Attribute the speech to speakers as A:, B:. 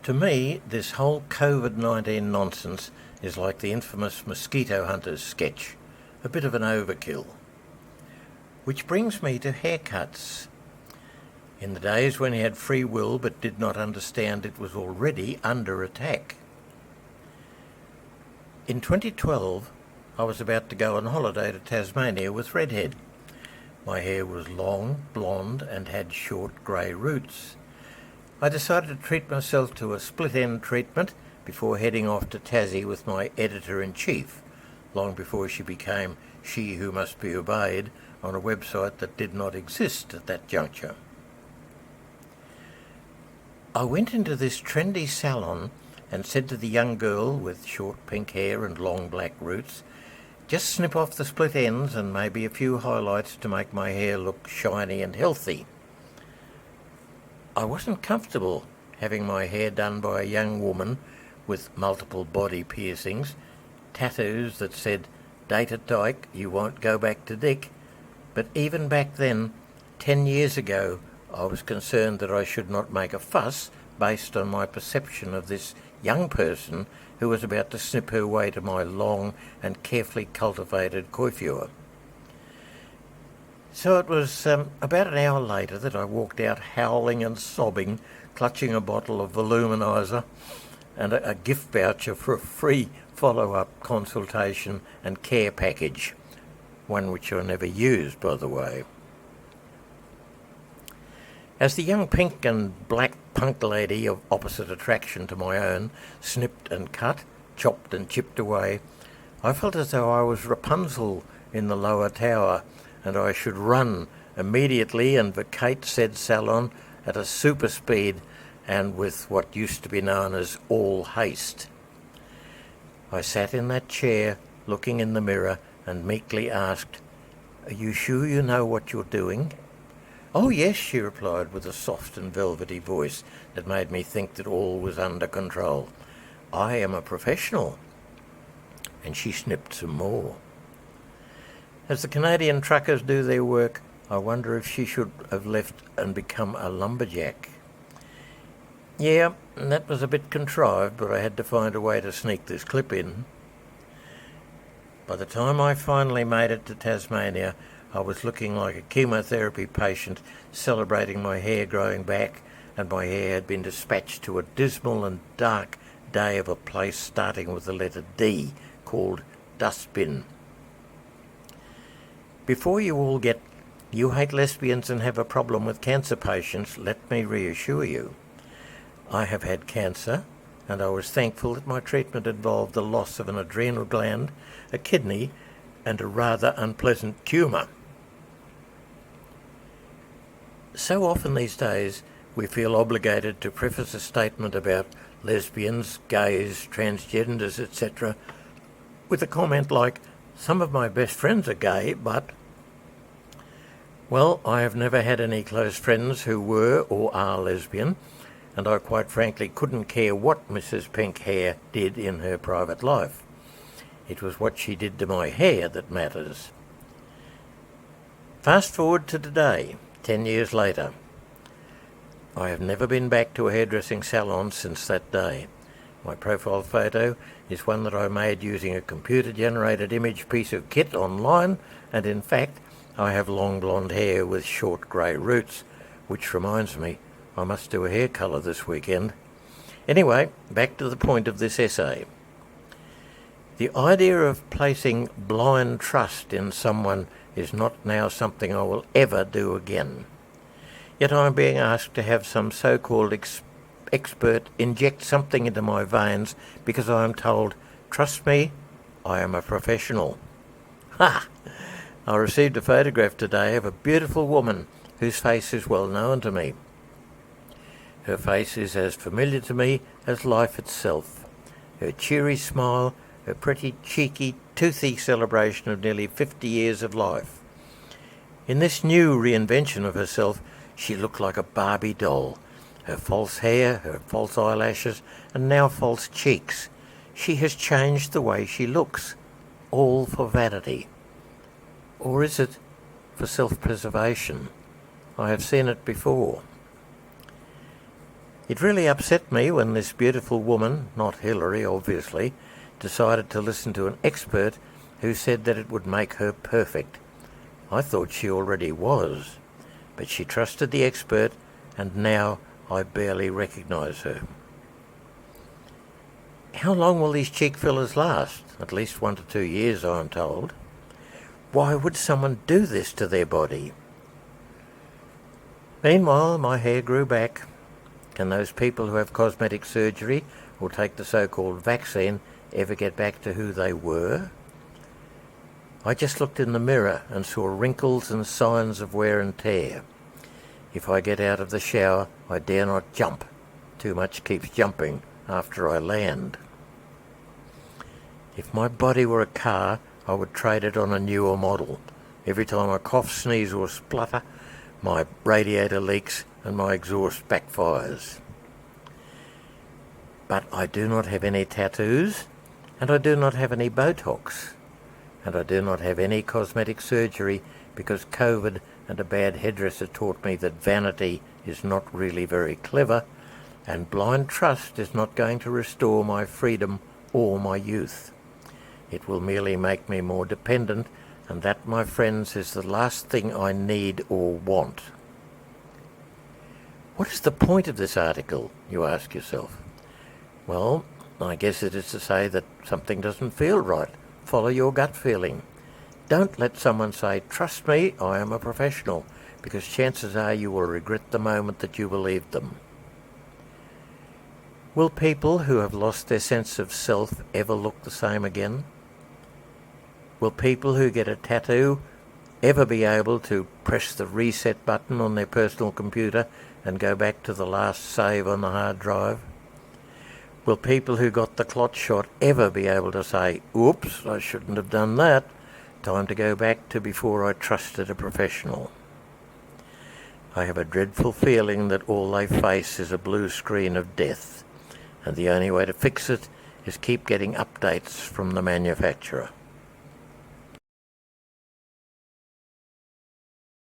A: To me, this whole COVID-19 nonsense is like the infamous Mosquito Hunters sketch, a bit of an overkill. Which brings me to haircuts. In the days when he had free will but did not understand it was already under attack. In 2012, I was about to go on holiday to Tasmania with Redhead. My hair was long, blonde and had short grey roots. I decided to treat myself to a split-end treatment before heading off to Tassie with my editor-in-chief, long before she became She Who Must Be Obeyed on a website that did not exist at that juncture. I went into this trendy salon and said to the young girl with short pink hair and long black roots, just snip off the split ends and maybe a few highlights to make my hair look shiny and healthy. I wasn't comfortable having my hair done by a young woman with multiple body piercings, tattoos that said, "Date a dyke, you won't go back to Dick." But even back then, 10 years ago, I was concerned that I should not make a fuss based on my perception of this young person who was about to snip her way to my long and carefully cultivated coiffure. So it was about an hour later that I walked out howling and sobbing, clutching a bottle of voluminizer and a gift voucher for a free follow-up consultation and care package, one which I never used, by the way. As the young pink and black punk lady of opposite attraction to my own snipped and cut, chopped and chipped away, I felt as though I was Rapunzel in the lower tower, and I should run immediately and vacate said salon at a super speed and with what used to be known as all haste. I sat in that chair, looking in the mirror, and meekly asked, "Are you sure you know what you're doing?" "Oh yes," she replied with a soft and velvety voice that made me think that all was under control. "I am a professional." And she snipped some more. As the Canadian truckers do their work, I wonder if she should have left and become a lumberjack. Yeah, that was a bit contrived, but I had to find a way to sneak this clip in. By the time I finally made it to Tasmania, I was looking like a chemotherapy patient celebrating my hair growing back, and my hair had been dispatched to a dismal and dark day of a place starting with the letter D, called Dustbin. Before you all get, "You hate lesbians and have a problem with cancer patients," let me reassure you. I have had cancer, and I was thankful that my treatment involved the loss of an adrenal gland, a kidney, and a rather unpleasant tumour. So often these days we feel obligated to preface a statement about lesbians, gays, transgenders, etc. with a comment like, "Some of my best friends are gay, but..." Well, I have never had any close friends who were or are lesbian, and I quite frankly couldn't care what Mrs. Pink Hair did in her private life. It was what she did to my hair that matters. Fast forward to today, 10 years later. I have never been back to a hairdressing salon since that day. My profile photo is one that I made using a computer-generated image piece of kit online, and in fact, I have long blonde hair with short grey roots, which reminds me I must do a hair colour this weekend. Anyway, back to the point of this essay. The idea of placing blind trust in someone is not now something I will ever do again. Yet I am being asked to have some so-called expert inject something into my veins because I am told, "Trust me, I am a professional." Ha! I received a photograph today of a beautiful woman whose face is well known to me. Her face is as familiar to me as life itself. Her cheery smile, her pretty, cheeky, toothy celebration of nearly 50 years of life. In this new reinvention of herself, she looked like a Barbie doll. Her false hair, her false eyelashes, and now false cheeks. She has changed the way she looks, all for vanity. Or is it for self-preservation? I have seen it before. It really upset me when this beautiful woman, not Hillary obviously, decided to listen to an expert who said that it would make her perfect. I thought she already was, but she trusted the expert, and now I barely recognise her. How long will these cheek fillers last? At least 1 to 2 years, I'm told. Why would someone do this to their body? Meanwhile, my hair grew back. Can those people who have cosmetic surgery or take the so-called vaccine ever get back to who they were? I just looked in the mirror and saw wrinkles and signs of wear and tear. If I get out of the shower, I dare not jump. Too much keeps jumping after I land. If my body were a car, I would trade it on a newer model. Every time I cough, sneeze or splutter, my radiator leaks and my exhaust backfires. But I do not have any tattoos, and I do not have any Botox, and I do not have any cosmetic surgery because COVID and a bad hairdresser taught me that vanity is not really very clever, and blind trust is not going to restore my freedom or my youth. It will merely make me more dependent, and that, my friends, is the last thing I need or want. What is the point of this article, you ask yourself? Well, I guess it is to say that something doesn't feel right. Follow your gut feeling. Don't let someone say, "Trust me, I am a professional," because chances are you will regret the moment that you believed them. Will people who have lost their sense of self ever look the same again? Will people who get a tattoo ever be able to press the reset button on their personal computer and go back to the last save on the hard drive? Will people who got the clot shot ever be able to say, "Oops, I shouldn't have done that. Time to go back to before I trusted a professional"? I have a dreadful feeling that all they face is a blue screen of death, and the only way to fix it is keep getting updates from the manufacturer.